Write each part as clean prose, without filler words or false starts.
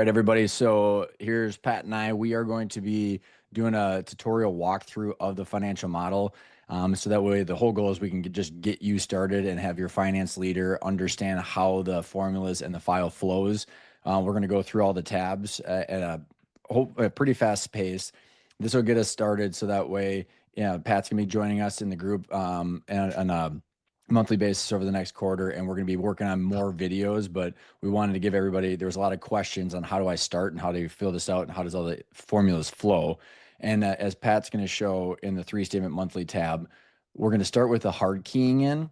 All right, everybody. So here's Pat and I. We are going to be doing a tutorial walkthrough of the financial model. So that way, the whole goal is we can just get you started and have your finance leader understand how the formulas and the file flows. We're going to go through all the tabs at a pretty fast pace. This will get us started. So that way, yeah, Pat's gonna be joining us in the group on a monthly basis over the next quarter, and we're going to be working on more videos. But we wanted to give everybody, there was a lot of questions on how do I start and how do you fill this out and how does all the formulas flow. And as Pat's going to show in the three statement monthly tab, we're going to start with the hard keying in.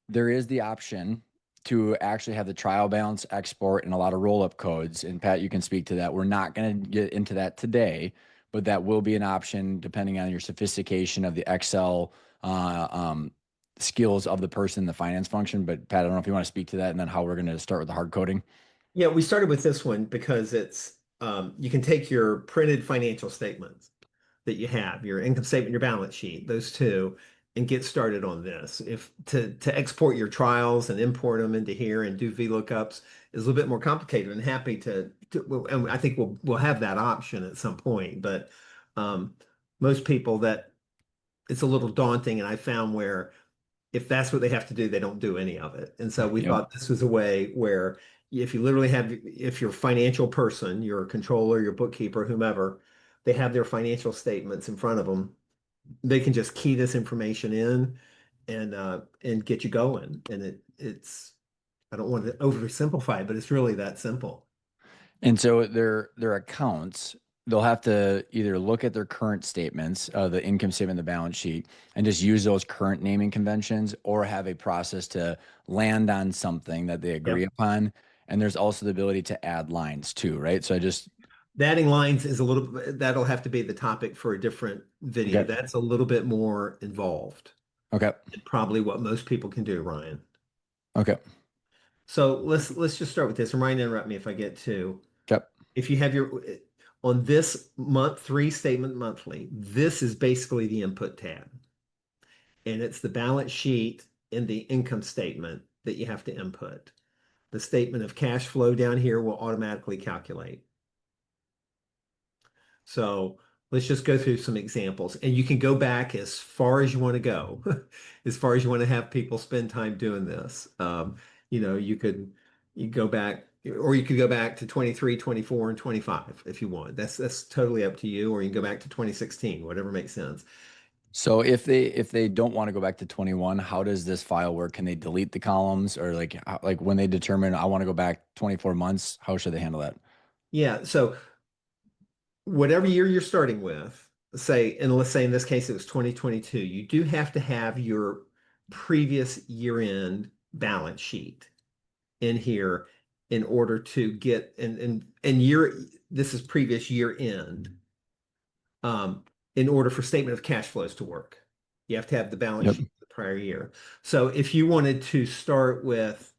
There is the option to actually have the trial balance export and a lot of roll up codes. And Pat, you can speak to that. We're not going to get into that today, but that will be an option depending on your sophistication of the Excel skills of the person in the finance function. But Pat, I don't know if you want to speak to that and then how we're going to start with the hard coding. Yeah, we started with this one because it's you can take your printed financial statements that you have, your income statement, your balance sheet, those two, and get started on this. If to export your trials and import them into here and do VLOOKUPs is a little bit more complicated, and happy and I think we'll have that option at some point. But um, most people that it's a little daunting, and I found where if that's what they have to do, they don't do any of it. And so we Yep. thought this was a way where if you literally have, if your financial person, your controller, your bookkeeper, whomever, they have their financial statements in front of them, they can just key this information in and get you going. And it's I don't want to overly simplify it, but it's really that simple. And so their accounts, they'll have to either look at their current statements, the income statement, the balance sheet, and just use those current naming conventions, or have a process to land on something that they agree Yep. upon. And there's also the ability to add lines too, right? So I just Adding lines is a little, that'll have to be the topic for a different video. okay, That's a little bit more involved okay, and probably what most people can do, Ryan. okay, So let's just start with this. And Ryan, interrupt me if I get to. okay. If you have your on this month three statement monthly, this is basically the input tab, and it's the balance sheet and the income statement that you have to input. The statement of cash flow down here will automatically calculate. So let's just go through some examples, and you can go back as far as you want to go, as far as you want to have people spend time doing this. You go back, or you could go back to 23, 24, and 25 if you want. That's totally up to you, or you can go back to 2016, whatever makes sense. So if they don't want to go back to 21, how does this file work? Can they delete the columns or like when they determine I want to go back 24 months, how should they handle that? Yeah, so whatever year you're starting with, say, and let's say in this case it was 2022, you do have to have your previous year-end balance sheet in here in order to get and year this is previous year end in order for statement of cash flows to work. You have to have the balance Yep. sheet of the prior year. So if you wanted to start with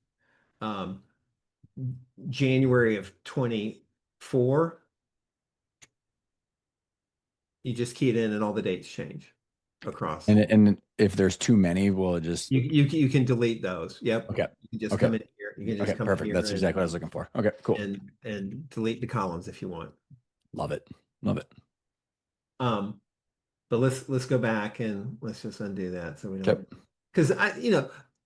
um, January of 24, you just key it in and all the dates change across. And if there's too many, we'll just You can delete those. Yep. okay. You can just Okay. come in here. You can just Okay, come in perfect. here That's exactly what I was looking for. Okay, cool. and delete the columns if you want. Love it. Love it. Um, but let's go back and let's just undo that so we don't Okay. because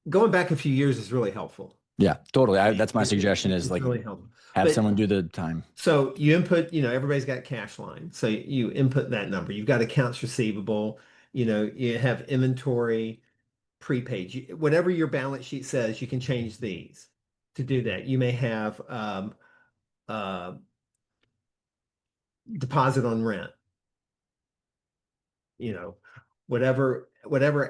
going back a few years is really helpful. Yeah, totally. That's my suggestion is It's like really helpful. have But someone do the time. so you input, everybody's got cash line. So you input that number. You've got accounts receivable, you have inventory, prepaid. Whatever your balance sheet says, you can change these to do that. You may have uh, deposit on rent, you know, whatever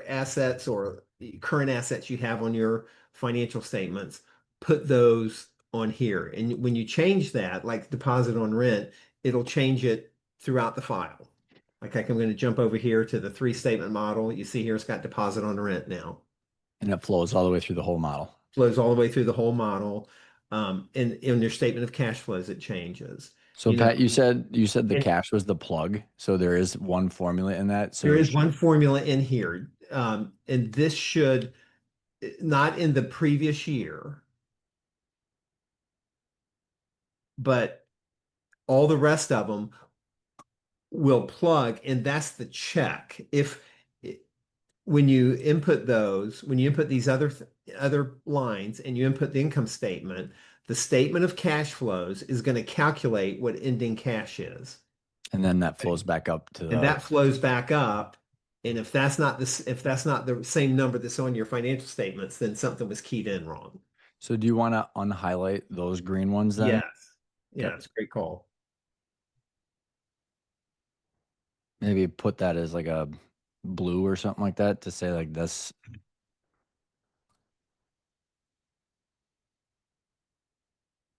assets or current assets you have on your financial statements, put those on here. And when you change that, like deposit on rent, it'll change it throughout the file. Like I'm going to jump over here to the three statement model. You see here it's got deposit on rent now. And it flows all the way through the whole model. Flows all the way through the whole model. And in your statement of cash flows, it changes. So You know, Pat, you said the and cash was the plug. So there is one formula in that. there So is one formula in here. And this should not in the previous year, but All the rest of them will plug, and that's the check. If when you input those, when you input these other lines and you input the income statement, the statement of cash flows is going to calculate what ending cash is. And then that flows back up to And the. that flows back up. And if that's not the same number that's on your financial statements, then something was keyed in wrong. So do you want to unhighlight those green ones then? Yes. Okay. Yeah, it's a great call. Maybe put that as like a blue or something like that to say like this.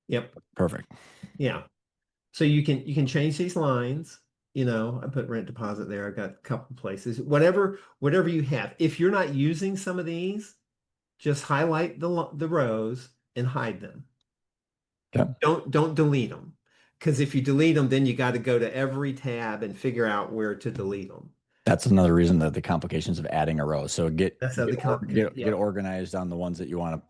Yep. Perfect. Yeah. So you can change these lines. I put rent deposit there. I've got a couple places. Whatever you have. If you're not using some of these, just highlight the rows and hide them. Okay. Don't delete them. Because if you delete them, then you got to go to every tab and figure out where to delete them. That's another reason that the complications of adding a row. So That's how the complicate. get Yeah, organized on the ones that you want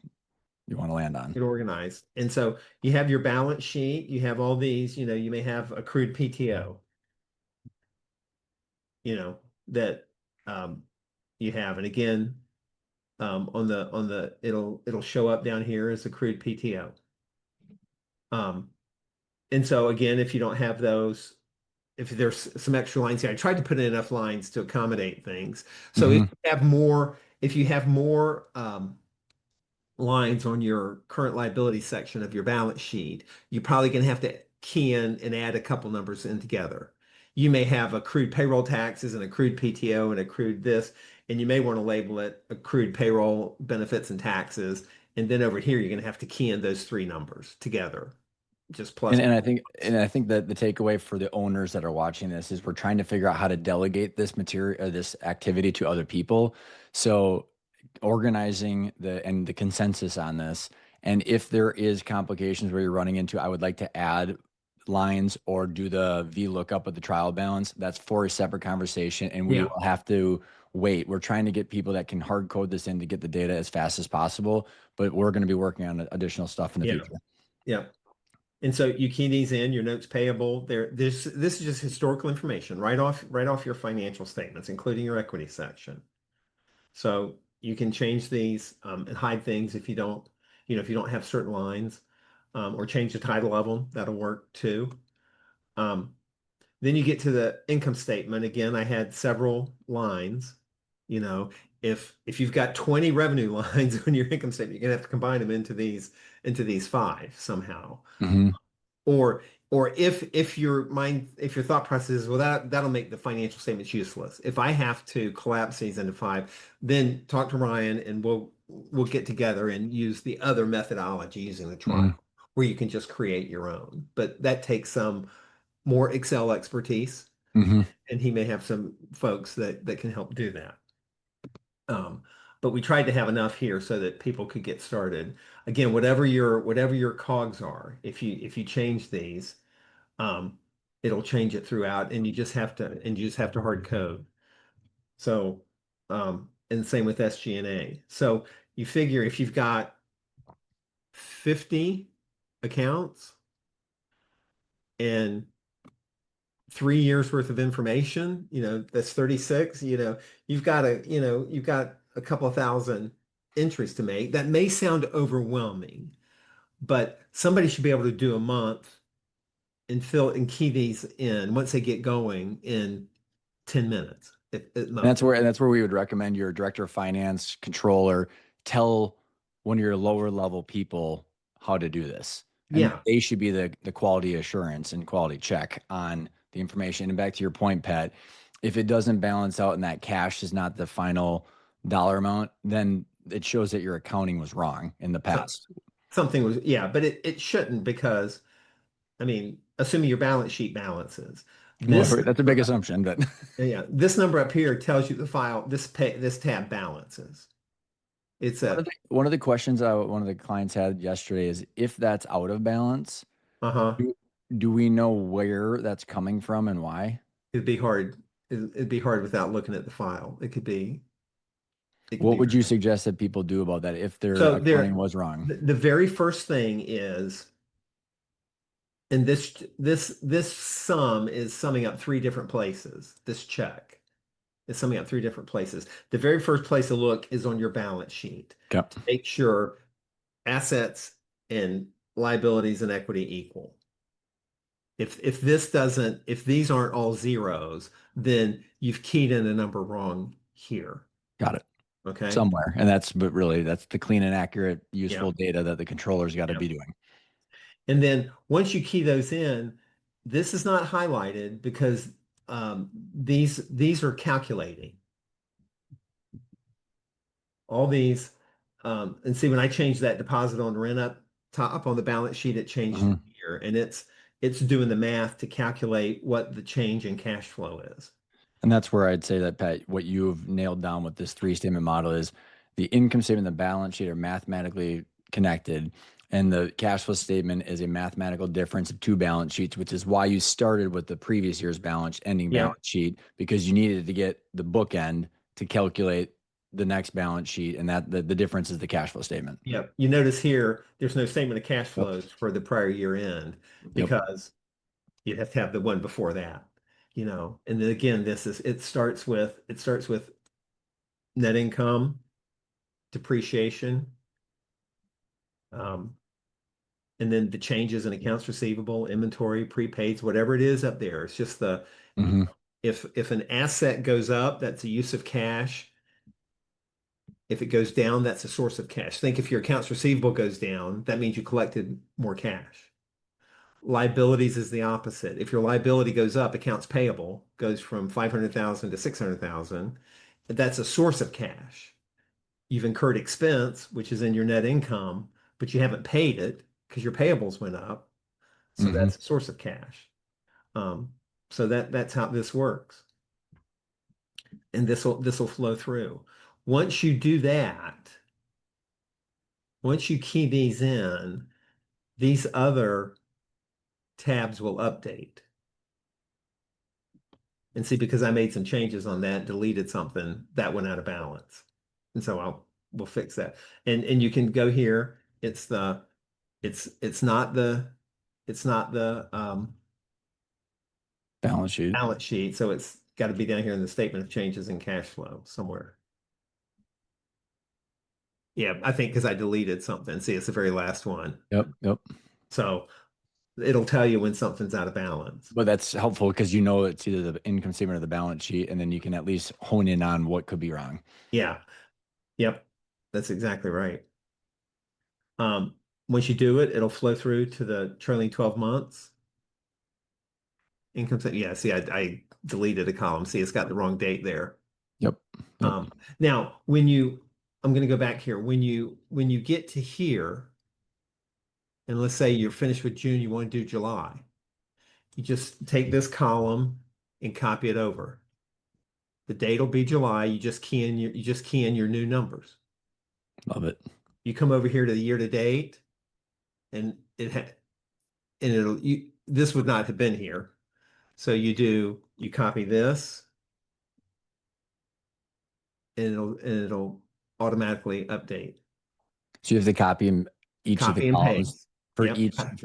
to land on. get organized. And so you have your balance sheet. You have all these. You may have accrued PTO. That um, you have. And again, on the it'll show up down here as accrued PTO. Um, and so again, if you don't have those, if there's some extra lines here, I tried to put in enough lines to accommodate things. So Hmm. if you have more lines on your current liability section of your balance sheet, you're probably going to have to key in and add a couple numbers in together. You may have accrued payroll taxes and accrued PTO and accrued this, and you may want to label it accrued payroll benefits and taxes. And then over here, you're going to have to key in those three numbers together, just plus. And I think that the takeaway for the owners that are watching this is we're trying to figure out how to delegate this material or this activity to other people. So organizing the consensus on this. And if there is complications where you're running into, I would like to add lines or do the VLOOKUP with the trial balance. That's for a separate conversation, and we Yeah, will have to wait. We're trying to get people that can hard code this in to get the data as fast as possible, but we're going to be working on additional stuff in the yeah, future. yeah. And so you key these in, your notes payable. This is just historical information right off your financial statements, including your equity section. So you can change these and hide things if you don't have certain lines, or change the title of them. That'll work too. Um, then you get to the income statement. Again, I had several lines. You know, if you've got 20 revenue lines on your income statement, you're gonna have to combine them into these five somehow. Hmm. Or if your thought process is, well, that'll make the financial statements useless. If I have to collapse these into five, then talk to Ryan and we'll get together and use the other methodology using the trial, Hmm. where you can just create your own. But that takes some more Excel expertise, Hmm. and he may have some folks that can help do that. Um, but we tried to have enough here so that people could get started. Again, whatever your cogs are, if you change these, um, it'll change it throughout, and you just have to hard code. So, and same with SG&A. So you figure if you've got 50 accounts and 3 years worth of information, that's 36, you've got a couple of thousand entries to make. That may sound overwhelming, but somebody should be able to do a month and fill and key these in once they get going in 10 minutes at And most. that's where we would recommend your director of finance, controller, tell one of your lower level people how to do this. And Yeah. they should be the quality assurance and quality check on the information. And back to your point, Pat, if it doesn't balance out and that cash is not the final dollar amount, then it shows that your accounting was wrong in the So, past. something was, yeah, but it shouldn't, because, I mean, assuming your balance sheet balances, Well, this that's a big assumption, but yeah, this number up here tells you the file, this tab balances. It's a, one of the questions one of the clients had yesterday is if that's out of balance, uh-huh, do, do we know where that's coming from and why? it'd be hard. It'd be hard without looking at the file. It could be What would you very. suggest that people do about that if their So accounting there, was wrong? the very first thing is, and this sum is summing up three different places. This check is summing up three different places. The very first place to look is on your balance sheet Okay. to make sure assets and liabilities and equity equal. If these aren't all zeros, then you've keyed in a number wrong here. Got it. Okay. Somewhere. And but really that's the clean and accurate, Yeah. useful data that the controller's got to Yeah. be doing. And then once you key those in, this is not highlighted because these are calculating all these. And see, when I changed that deposit on rent up top on the balance sheet, it changed Mhm. it here, and it's doing the math to calculate what the change in cash flow is. And that's where I'd say that, Pat, what you've nailed down with this three statement model is the income statement and the balance sheet are mathematically connected. And the cash flow statement is a mathematical difference of two balance sheets, which is why you started with the previous year's balance ending balance Yep. sheet, because you needed to get the bookend to calculate the next balance sheet. And that the difference is the cash flow statement. Yep. You notice here, there's no statement of cash Yep. flows for the prior year end Yep. because you'd have to have the one before that, And then again, it starts with net income, depreciation, um, and then the changes in accounts receivable, inventory, prepaids, whatever it is up there. It's just Hmm. if an asset goes up, that's a use of cash. If it goes down, that's a source of cash. Think if your accounts receivable goes down, that means you collected more cash. Liabilities is the opposite. If your liability goes up, accounts payable goes from 500,000 to 600,000. That's a source of cash. You've incurred expense, which is in your net income, but you haven't paid it because your payables went up. So Hmm. that's a source of cash. Um, so that's how this works. And this will flow through. Once you do that, once you key these in, these other tabs will update. And see, because I made some changes on that, deleted something, that went out of balance. And so we'll fix that. And you can go here. It's not the Balance sheet. balance sheet. So it's got to be down here in the statement of changes in cash flow somewhere. Yeah, I think because I deleted something. See, it's the very last one. Yep. Yep. So it'll tell you when something's out of balance. But that's helpful because you know it's either the income statement or the balance sheet, and then you can at least hone in on what could be wrong. Yeah. Yep. That's exactly right. Um, Once you do it, it'll flow through to the trailing 12 months income statement. Yeah, see, I deleted a column. See, it's got the wrong date there. Yep. Yep. Now, I'm going to go back here. When you get to here, and let's say you're finished with June, you want to do July, you just take this column and copy it over. The date will be July. You just key in your new numbers. Love it. You come over here to the year to date, and this would not have been here. So you copy this, and it'll automatically update. So you have to copy each of the Copy and columns paste. for Yep.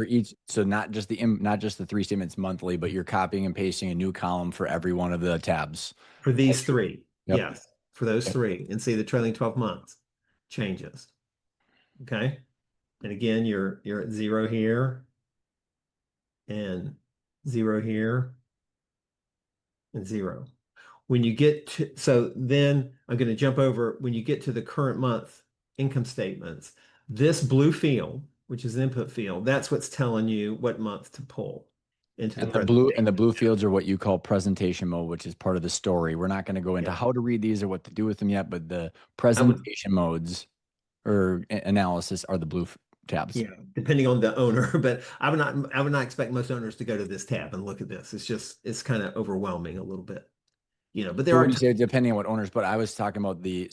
each. So not just the three statements monthly, but you're copying and pasting a new column for every one of the tabs. For That's these true. three. Yep. Yes. For those Yep. three. And see the trailing 12 months changes. Okay. And again, you're at zero here and zero here and zero. So then I'm going to jump over when you get to the current month income statements. This blue field, which is an input field, that's what's telling you what month to pull into the And the presentation. blue fields are what you call presentation mode, which is part of the story. We're not going to go into Yeah. how to read these or what to do with them yet, but the I would, presentation modes or analysis are the tabs. yeah, depending on the owner, but I would not expect most owners to go to this tab and look at this. It's kind of overwhelming a little bit, but there But are when you times. say depending on what owners, but I was talking about the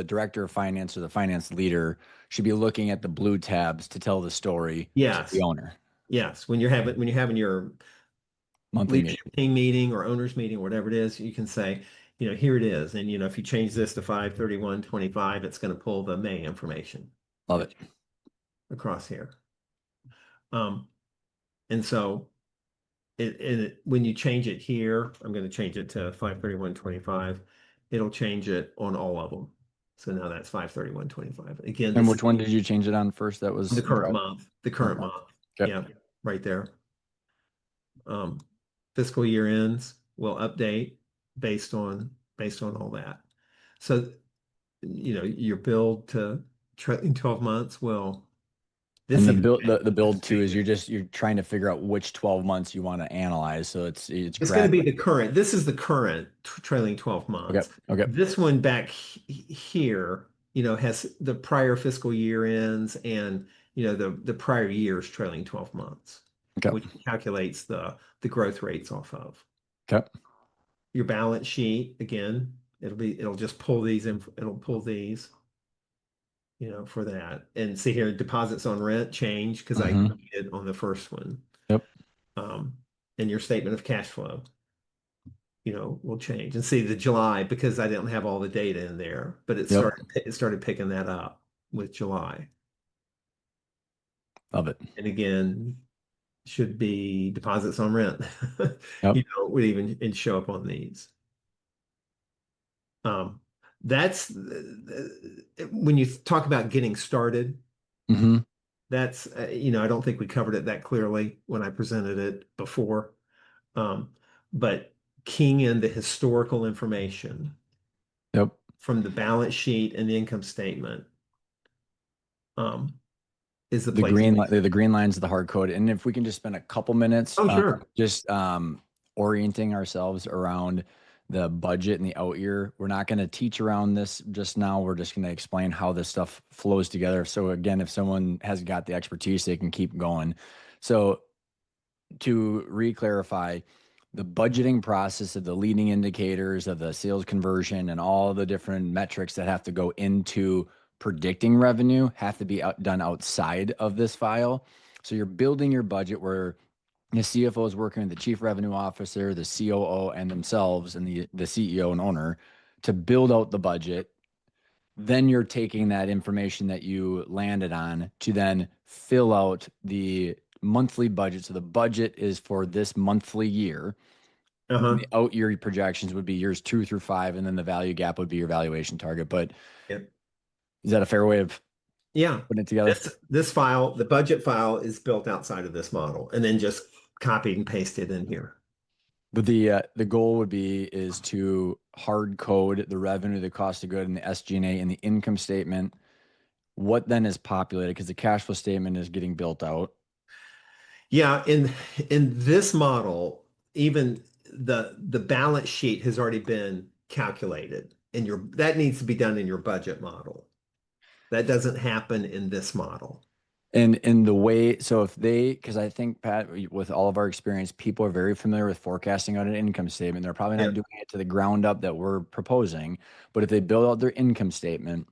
director of finance or the finance leader should be looking at the blue tabs to tell the story to the Yes. owner. Yes. When you're having your Monthly meeting. leadership team meeting or owners meeting or whatever it is, you can say, here it is. And if you change this to 5/31/25, it's going to pull the May information Love it. across here. Um, And so when you change it here, I'm going to change it to 531.25. It'll change it on all of them. So now that's 531.25. Again, And this is which one did you change it on first? That the was current July. month, the Current current month. month. Okay. Yeah, right there. Um, Fiscal year ends will update based on all that. So, your build to trailing 12 months, well, And this the even build the build too is changes. you're trying to figure out which 12 months you want to analyze. So it's It's going to be graduate. the current. This is the current trailing 12 Okay. months. Okay. This one back here, has the prior fiscal year ends and, the prior year's trailing 12 months, Okay. which calculates the growth rates off of. Okay. Your balance sheet, again, it'll just pull these in, it'll pull these, for that. And see here, deposits on rent change because I Mm-hmm. did on the first one. Yep. Um, and your statement of cash flow, will change. And see the July because I didn't have all the data in there, but Yep. it started picking that up with July. Love it. And again, should be deposits on rent. Yep. Would even and show up on these. Um, that's when you talk about getting started. Mm-hmm. That's I don't think we covered it that clearly when I presented it before. Um, but keying in the historical information Yep. from the balance sheet and the income statement um, is the The place. the green lines of the hard code. And if we can just spend a couple minutes Oh, sure. just orienting ourselves around the budget and the out year. We're not going to teach around this just now. We're just going to explain how this stuff flows together. So again, if someone has got the expertise, they can keep going. So to re-clarify, the budgeting process of the leading indicators of the sales conversion and all the different metrics that have to go into predicting revenue have to be done outside of this file. So you're building your budget where the CFO is working with the chief revenue officer, the COO, and themselves, and the CEO and owner to build out the budget. Then you're taking that information that you landed on to then fill out the monthly budget. So the budget is for this monthly year. And Uh-huh. the out year projections would be years 2 through 5, and then the value gap would be your valuation target. But Yep. is that a fair way of Yeah. putting it together? This file, the budget file is built outside of this model and then just copied and pasted in here. But the goal would be is to hard code the revenue, the cost of good, and the SG&A and the income statement. What then is populated because the cash flow statement is getting built out. Yeah, in this model, even the balance sheet has already been calculated and that needs to be done in your budget model. That doesn't happen in this model. And in the way, so if they, because I think Pat, with all of our experience, people are very familiar with forecasting out an income statement. They're probably not Yep. doing it to the ground up that we're proposing. But if they build out their income statement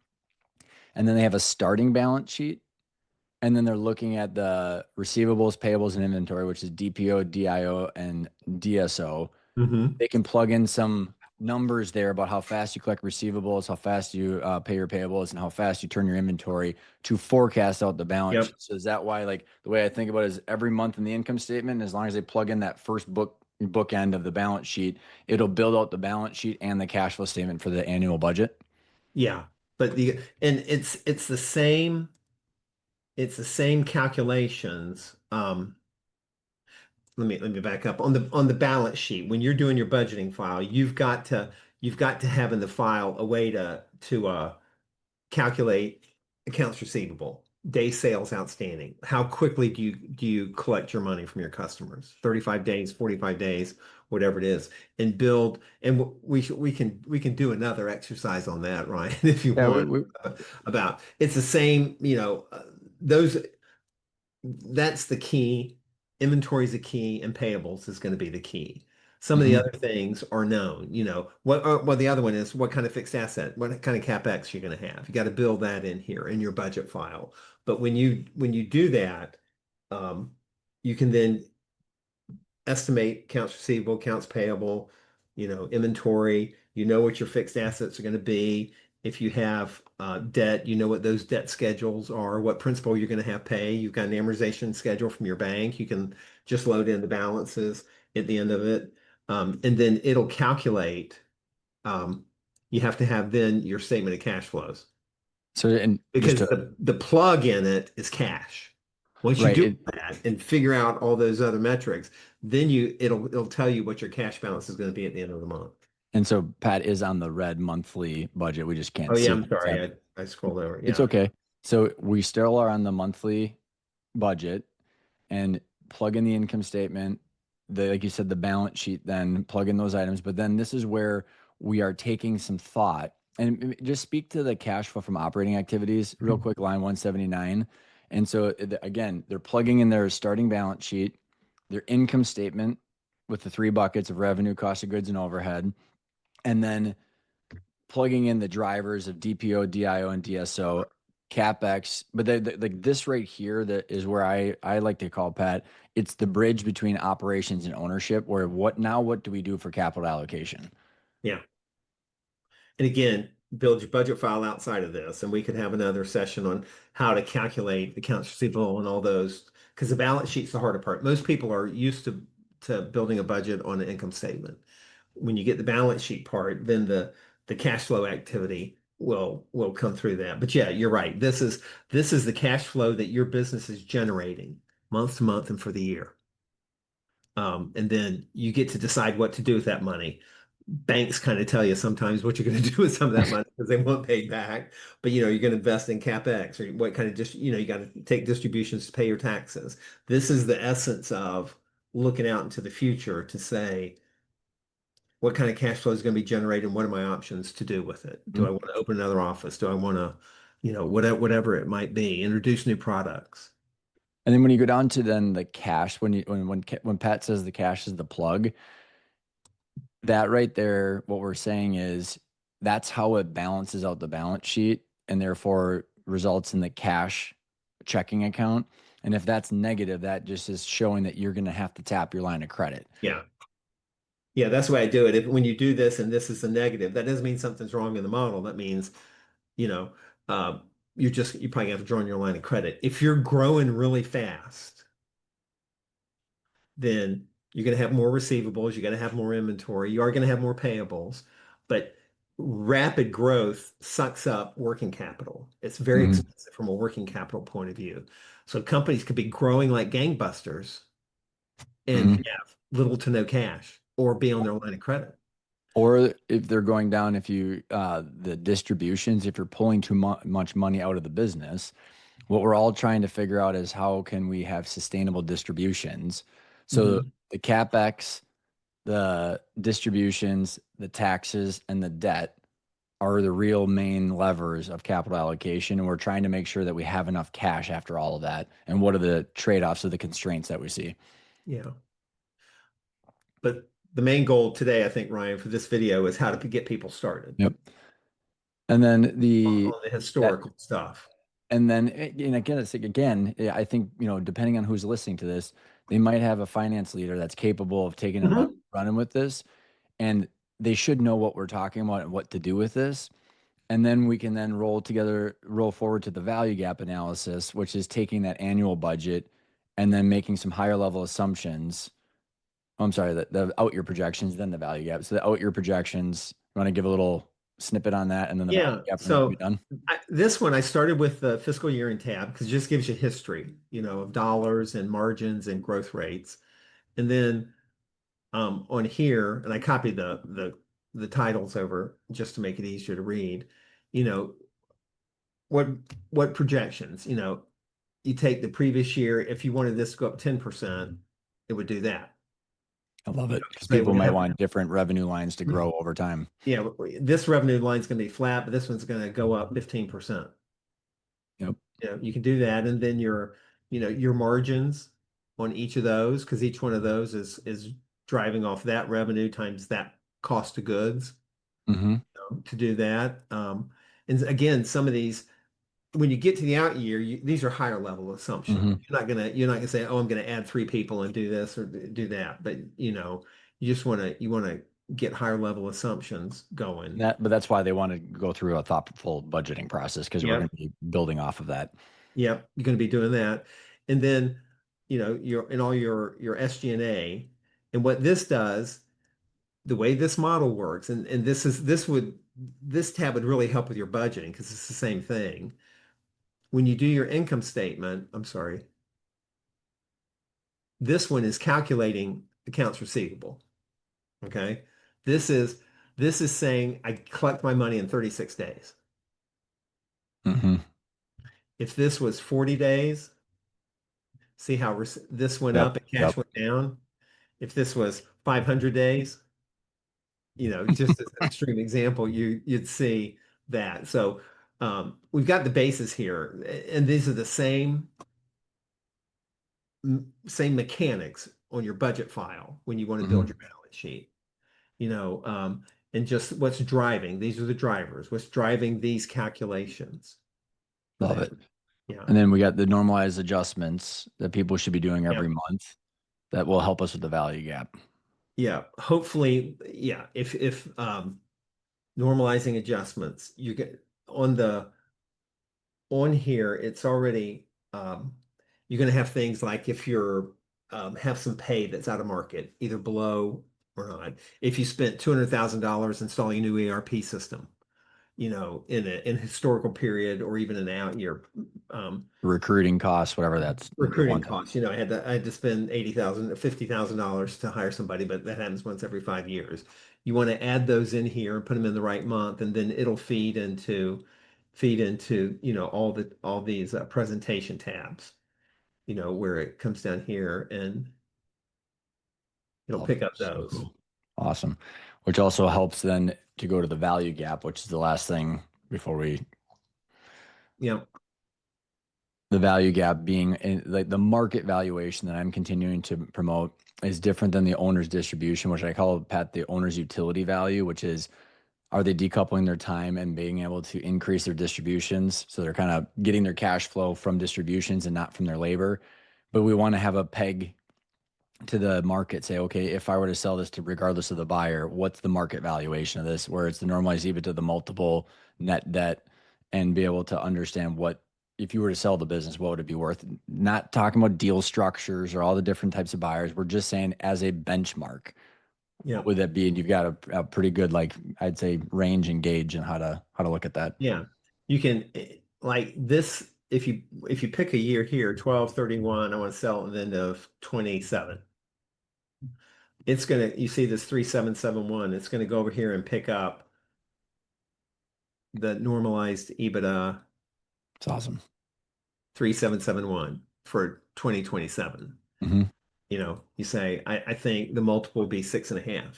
and then they have a starting balance sheet, and then they're looking at the receivables, payables, and inventory, which is DPO, DIO, and DSO, Hmm. they can plug in some numbers there about how fast you collect receivables, how fast you pay your payables, and how fast you turn your inventory to forecast out the balance Yep. sheet. So is that why, like, the way I think about it is every month in the income statement, as long as they plug in that first bookend of the balance sheet, it'll build out the balance sheet and the cash flow statement for the annual budget. Yeah. But it's the same calculations. Let me back up on the balance sheet. When you're doing your budgeting file, you've got to have in the file a way to calculate accounts receivable, day sales outstanding. How quickly do you collect your money from your customers? 35 days, 45 days, whatever it is, and build. And we can do another exercise on that, Ryan, if you Yeah, want. About it's the same, those that's the key. Inventory is the key, and payables is going to be the key. Some of the mhm. other things are known. What the other one is, what kind of fixed asset, what kind of CapEx you're going to have. You got to build that in here in your budget file. But when you do that, um, you can then estimate accounts receivable, accounts payable, inventory. You know what your fixed assets are going to be, If you have debt, you know what those debt schedules are, what principal you're going to have pay. You've got an amortization schedule from your bank. You can just load in the balances at the end of it. And then it'll calculate. Um, you have to have then your statement of cash flows So, and just because to, the plug in it is cash. Once you right. do that and figure out all those other metrics, then it'll tell you what your cash balance is going to be at the end of the month. And so Pat is on the red monthly budget. We just Oh can't yeah, see I'm it. sorry. I scrolled over. It's Yeah. okay. So we still are on the monthly budget and plug in the income statement, the like you said, the balance sheet, then plug in those items. But then this is where we are taking some thought and just speak to the cash flow from operating activities real quick, line 179. And so again, they're plugging in their starting balance sheet, their income statement with the three buckets of revenue, cost of goods, and overhead, and then plugging in the drivers of DPO, DIO, and DSO, CapEx. But like this right here, that is where I like to call Pat. It's the bridge between operations and ownership. Where what do we do for capital allocation? Yeah. And again, build your budget file outside of this, and we could have another session on how to calculate accounts receivable and all those, because the balance sheet's the harder part. Most people are used to building a budget on an income statement. When you get the balance sheet part, then the cash flow activity will come through that. But yeah, you're right. This is the cash flow that your business is generating month to month and for the year. And then you get to decide what to do with that money. Banks kind of tell you sometimes what you're going to do with some of that money because they won't pay back. But you're going to invest in CapEx or what kind of just you got to take distributions to pay your taxes. This is the essence of looking out into the future to say what kind of cash flow is going to be generated and what are my options to do with it? Do I want to open another office? Do I want to, whatever it might be, introduce new products? And then when you go down to then the cash, when Pat says the cash is the plug, that right there, what we're saying is that's how it balances out the balance sheet and therefore results in the cash checking account. And if that's negative, that just is showing that you're going to have to tap your line of credit. Yeah. Yeah, that's the way I do it. When you do this and this is a negative, that doesn't mean something's wrong in the model. That means, you know, uh, you probably have to draw on your line of credit. If you're growing really fast, then you're going to have more receivables, you're going to have more inventory, you are going to have more payables, but rapid growth sucks up working capital. It's very Mhm. expensive from a working capital point of view. So companies could be growing like gangbusters and Mhm. have little to no cash or be on their line of credit. Or if they're going down, if you the distributions, if you're pulling too much money out of the business, what we're all trying to figure out is how can we have sustainable distributions. So Mhm. the capex, the distributions, the taxes, and the debt are the real main levers of capital allocation. And we're trying to make sure that we have enough cash after all of that. And what are the trade-offs of the constraints that we see? Yeah. But the main goal today, I think, Ryan, for this video is how to get people started Yep. And then on the historical stuff. and again, it's like, again, I think, depending on who's listening to this, they might have a finance leader that's capable of taking and Mhm. running with this, and they should know what we're talking about and what to do with this. And then we can then roll forward to the value gap analysis, which is taking that annual budget and then making some higher level assumptions. I'm sorry, the out year projections, then the value gap. So the out year projections, you want to give a little snippet on that, and then the value Yeah. gap, and then we'll be So done. this one I started with the fiscal year in tab because it just gives you history, of dollars and margins and growth rates. And then on here, and I copied the titles over just to make it easier to read. You know, what what projections? You take the previous year. If you wanted this to go up 10%, it would do that. I love it because Say people we're gonna might have want different revenue lines to grow over time. yeah, this revenue line is going to be flat, but this one's going to go up 15%. Yep. You can do that, and then your margins on each of those, because each one of those is driving off that revenue times that cost of goods Hmm. to do that. And again, some of these, when you get to the out year, these are higher level assumptions. Hmm. You're not gonna say, oh, I'm gonna add three people and do this or do that, but you just want to get higher level assumptions going. But that's why they want to go through a thoughtful budgeting process because we're going Yep. to be building off of that. Yep. You're going to be doing that. And then, your in all your SG&A. And what this does, the way this model works, and this tab would really help with your budgeting because it's the same thing. When you do your income statement, I'm sorry, this one is calculating accounts receivable. Okay. This is this is saying I collect my money in 36 days. Hmm. If this was 40 days, see how this went Yep. up and cash Yep. went down. If this was 500 days, just as an extreme example, you'd see that. So we've got the basis here, and these are the same mechanics on your budget file when you want to build Hmm. your balance sheet. And just what's driving. These are the drivers. What's driving these calculations for Love that? it. Yeah. And then we got the normalized adjustments that people should be doing Yeah. every month that will help us with the value gap. Yeah. Hopefully, yeah. If normalizing adjustments, you get on here, it's already you're going to have things like if you're have some pay that's out of market, either below or not. If you spent $200,000 installing a new ERP system, in a historical period or even an out year, Recruiting costs, whatever that's recruiting one. costs. I had to spend 80,000 or $50,000 to hire somebody, but that happens once every 5 years. You want to add those in here and put them in the right month, and then it'll feed into all these presentation tabs. Where it comes down here and it'll Love pick it. up So those. cool. Awesome. Which also helps then to go to the value gap, which is the last thing before we Yeah, the value gap being like the market valuation that I'm continuing to promote is different than the owner's distribution, which I call, Pat, the owner's utility value, which is, are they decoupling their time and being able to increase their distributions? So they're kind of getting their cash flow from distributions and not from their labor. But we want to have a peg to the market, say, okay, if I were to sell this to, regardless of the buyer, what's the market valuation of this? Where it's the normalized EBITDA, the multiple, net debt, and be able to understand what, if you were to sell the business, what would it be worth? Not talking about deal structures or all the different types of buyers. We're just saying as a benchmark, yeah, what would that be? And you've got a pretty good, like, I'd say, range and gauge and how to look at that. yeah. You can like this if you pick a year here, 12/31, I want to sell at the end of 27. You see this 3771, it's gonna go over here and pick up the normalized EBITDA It's awesome. 3771 for 2027. Hmm. You say, I think the multiple will be 6.5.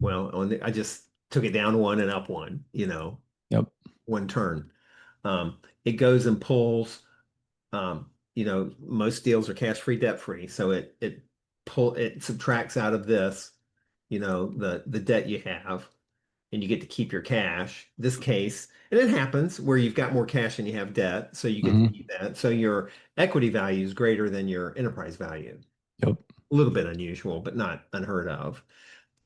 Well, I just took it down one and up one, Yep. one turn. It goes and pulls, most deals are cash free, debt free. So it subtracts out of this, the debt you have, and you get to keep your cash. This case, and it happens where you've got more cash than you have debt, so you get to Hmm. keep that. So your equity value is greater than your enterprise value. Yep. A little bit unusual, but not unheard of.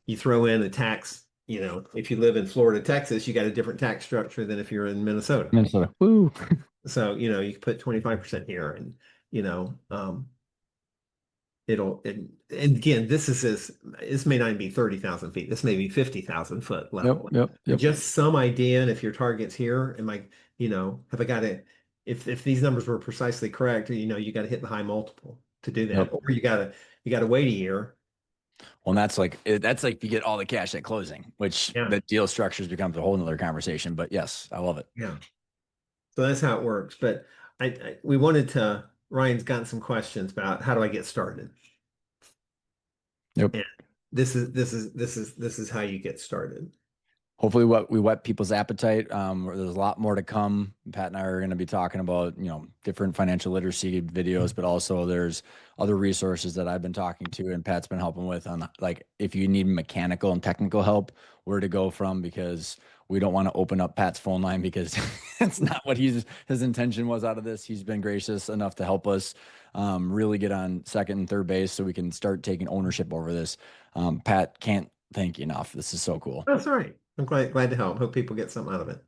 You throw in a tax, if you live in Florida, Texas, you got a different tax structure than if you're in Minnesota. Minnesota. Woo. So, you can put 25% here and, you know, um, and again, this may not even be 30,000 feet. This may be 50,000 foot Yep. level. Yep. But Yep. just some idea, and if your target's here, have I got to, if these numbers were precisely correct, you got to hit the high multiple to do that. Yep. Or you got to wait a year. Well, and that's like if you get all the cash at closing, which Yeah. the deal structures becomes a whole nother conversation. But yes, I love it. Yeah. So that's how it works. But we wanted Ryan's gotten some questions about how do I get started? Yep. And this is how you get started. Hopefully what we whet people's appetite. There's a lot more to come. Pat and I are going to be talking about, different financial literacy videos, but also there's other resources that I've been talking to and Pat's been helping with on, like, if you need mechanical and technical help, where to go from, because we don't want to open up Pat's phone line because that's not what his intention was out of this. He's been gracious enough to help us really get on second and third base so we can start taking ownership over this. Pat can't thank you enough. This is so cool. That's all right. I'm glad to help. Hope people get something out of it.